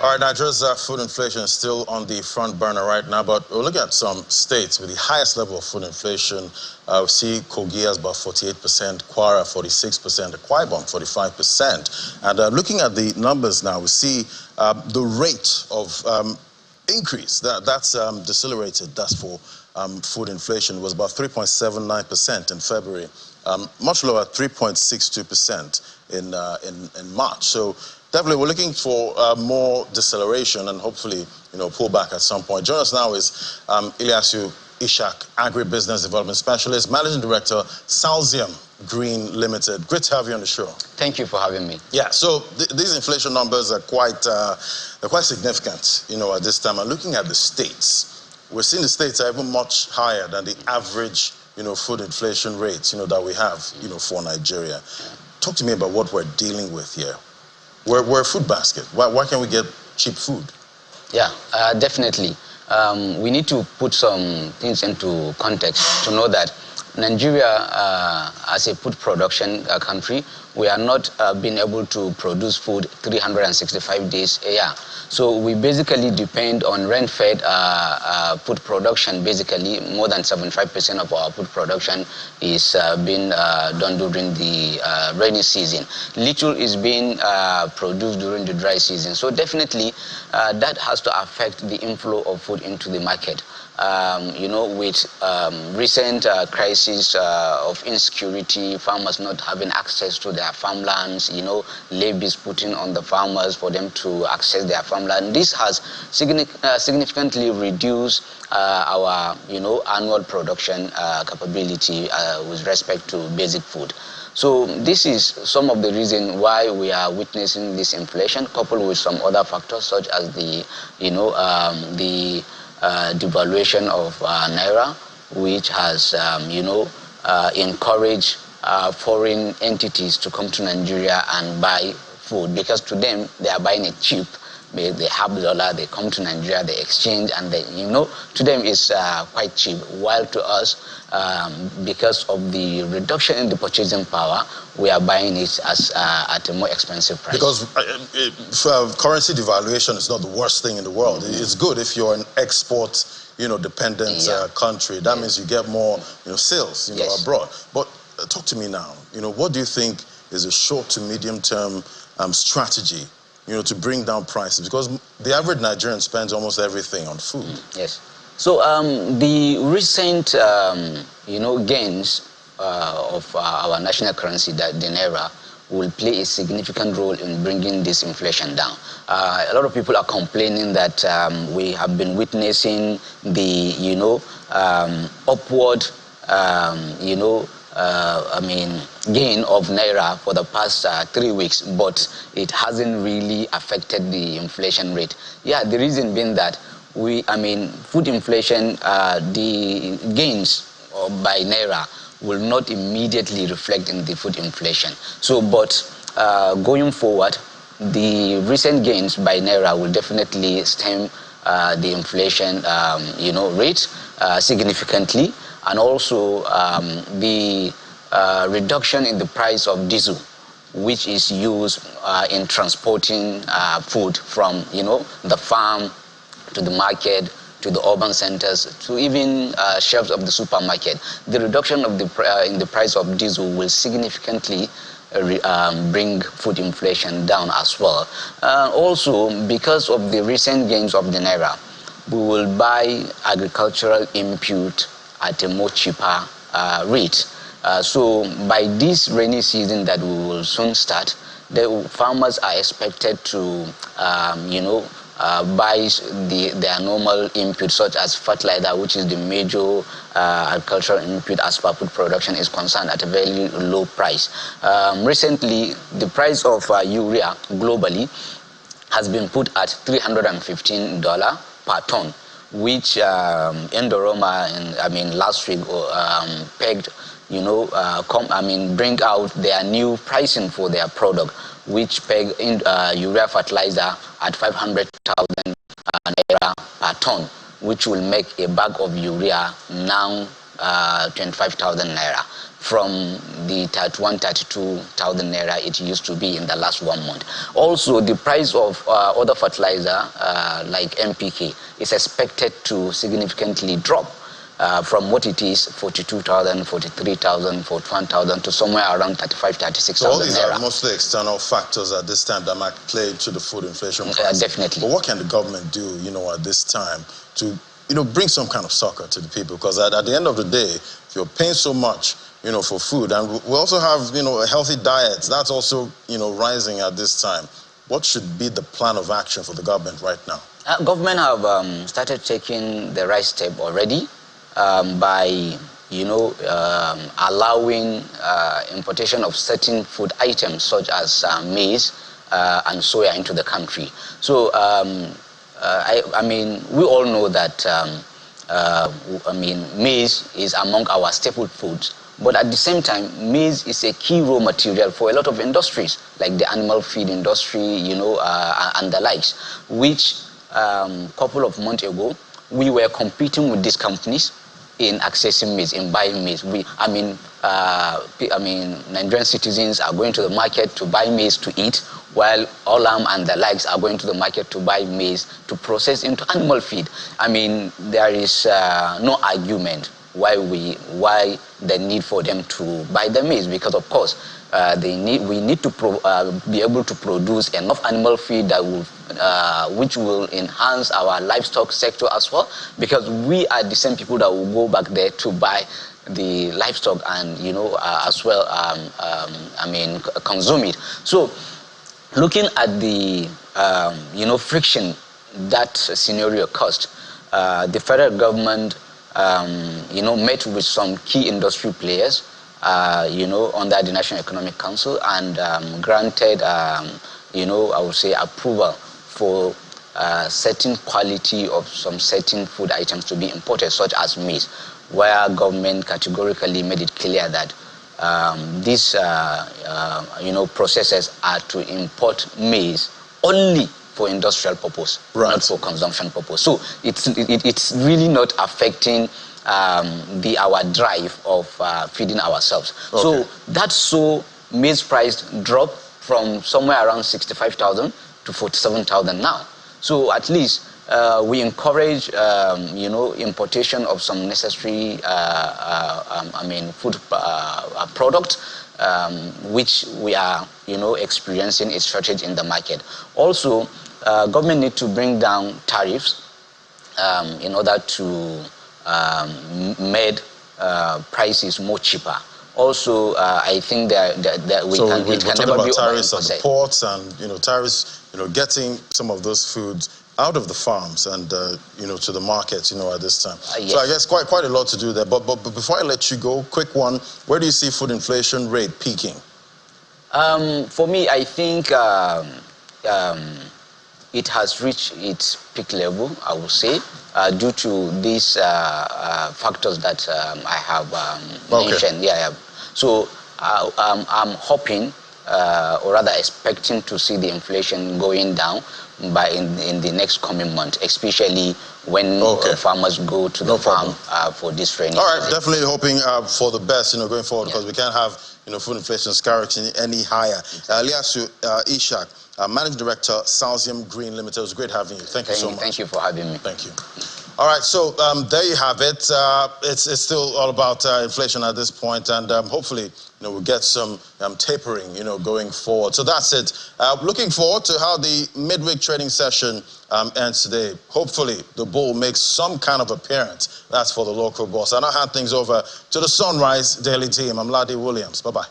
All right, Nigeria's food inflation is still on the front burner right now, but we'll look at some states with the highest level of food inflation. We see Kogi has about 48%, Kwara 46%, Akwa Ibom 45%. And looking at the numbers now, we see the rate of increase that's decelerated. That's for food inflation was about 3.79% in February, much lower, 3.62% in March. So definitely, we're looking for more deceleration and hopefully, pull back at some point. Joining us now is Ilyasu Ishak, Agribusiness Development Specialist, Managing Director, Salzium Green Limited. Great to have you on the show. Thank you for having me. Yeah, so these inflation numbers are quite significant, at this time. And looking at the states, we're seeing the states are even much higher than the average, food inflation rates, that we have, for Nigeria. Talk to me about what we're dealing with here. We're a food basket. Why can't we get cheap food? Yeah, definitely. We need to put some things into context to know that Nigeria, as a food production country, we are not being able to produce food 365 days a year. So we basically depend on rain-fed food production. Basically, more than 75% of our food production is being done during the rainy season. Little is being produced during the dry season. So definitely, that has to affect the inflow of food into the market. With recent crisis of insecurity, farmers not having access to their farmlands, levies putting on the farmers for them to access their farmland. This has significantly reduced our, annual production capability with respect to basic food. So this is some of the reason why we are witnessing this inflation, coupled with some other factors such as the, devaluation of Naira, which has, encouraged foreign entities to come to Nigeria and buy food, because to them, they are buying it cheap. They have the dollar, they come to Nigeria, they exchange, and they, to them it's quite cheap. While to us, because of the reduction in the purchasing power, we are buying it as at a more expensive price. Because currency devaluation is not the worst thing in the world. It's good if you're an export, dependent country. That means you get more, sales, abroad. But talk to me now. What do you think is a short to medium term strategy, to bring down prices? Because the average Nigerian spends almost everything on food. Yes. So the recent, gains of our national currency, the Naira, will play a significant role in bringing this inflation down. A lot of people are complaining that we have been witnessing the, upward, gain of Naira for the past 3 weeks, but it hasn't really affected the inflation rate. Yeah, the reason being that food inflation, the gains by Naira will not immediately reflect in the food inflation. So, but going forward, the recent gains by Naira will definitely stem the inflation, rate significantly, and also the reduction in the price of diesel, which is used in transporting food from, the farm to the market, to the urban centers, to even shelves of the supermarket. The reduction of in the price of diesel will significantly bring food inflation down as well. Also, because of the recent gains of the Naira, we will buy agricultural input at a more cheaper rate. So by this rainy season that we will soon start, the farmers are expected to, buy their normal input, such as fertilizer, which is the major agricultural input as far as food production is concerned, at a very low price. Recently, the price of urea globally has been put at $315 per ton, which Indorama, last week pegged, bring out their new pricing for their product, which peg in urea fertilizer at 500,000 naira per ton, which will make a bag of urea now 25,000 naira from the 31, 32,000 naira it used to be in the last 1 month. Also, the price of other fertilizer like NPK is expected to significantly drop from what it is, 42,000, 43,000, 41,000 to somewhere around 35, 36,000 So all these naira. are mostly external factors at this time that might play into the food inflation price. Definitely. But what can the government do, at this time to, bring some kind of succor to the people? Because at the end of the day, if you're paying so much, for food, and we also have, a healthy diet, that's also, rising at this time. What should be the plan of action for the government right now? Government have started taking the right step already. By allowing importation of certain food items such as maize and soya into the country. So I mean, we all know that maize is among our staple foods. But at the same time, maize is a key raw material for a lot of industries, like the animal feed industry, and the likes, which couple of months ago, we were competing with these companies in accessing maize, in buying maize. Nigerian citizens are going to the market to buy maize to eat, while Olam and the likes are going to the market to buy maize to process into animal feed. I mean, there is no argument why the need for them to buy the maize, because of course we need to be able to produce enough animal feed that will which will enhance our livestock sector as well, because we are the same people that will go back there to buy the livestock and as well consume it. So looking at the friction that scenario caused, the federal government met with some key industry players, under the National Economic Council, and granted, I would say, approval for certain quality of some certain food items to be imported, such as maize, where government categorically made it clear that these, processors are to import maize only for industrial purpose, right, not for consumption purpose. So it's really not affecting our drive of feeding ourselves. Okay. So that's maize price dropped from somewhere around 65,000 to 47,000 now. So at least we encourage importation of some necessary food product, which we are experiencing a shortage in the market. Also, government need to bring down tariffs in order to make prices more cheaper. Also, I think that we can never be tariffs at the ports and tariffs, getting some of those foods out of the farms and to the markets, at this time. Yes. So I guess quite a lot to do there. But before I let you go, quick one: where do you see food inflation rate peaking? For me, I think it has reached its peak level, I would say, due to these factors that I have mentioned. Yeah. So I'm hoping, or rather expecting, to see the inflation going down in the next coming month, especially when farmers go to the farm for this training. All right, definitely hoping for the best, going forward, because we can't have food inflation skyrocketing any higher. Eliasu Ishak, Managing Director, Salzium Green Limited. It was great having you. Thank you so much. Thank you for having me. Thank you. All right, so there you have it. It's still all about inflation at this point, and hopefully, we'll get some tapering, going forward. So that's it. Looking forward to how the midweek trading session ends today. Hopefully, the bull makes some kind of appearance. That's for the local boss. I now hand things over to the Sunrise Daily team. I'm Ladi Williams. Bye-bye.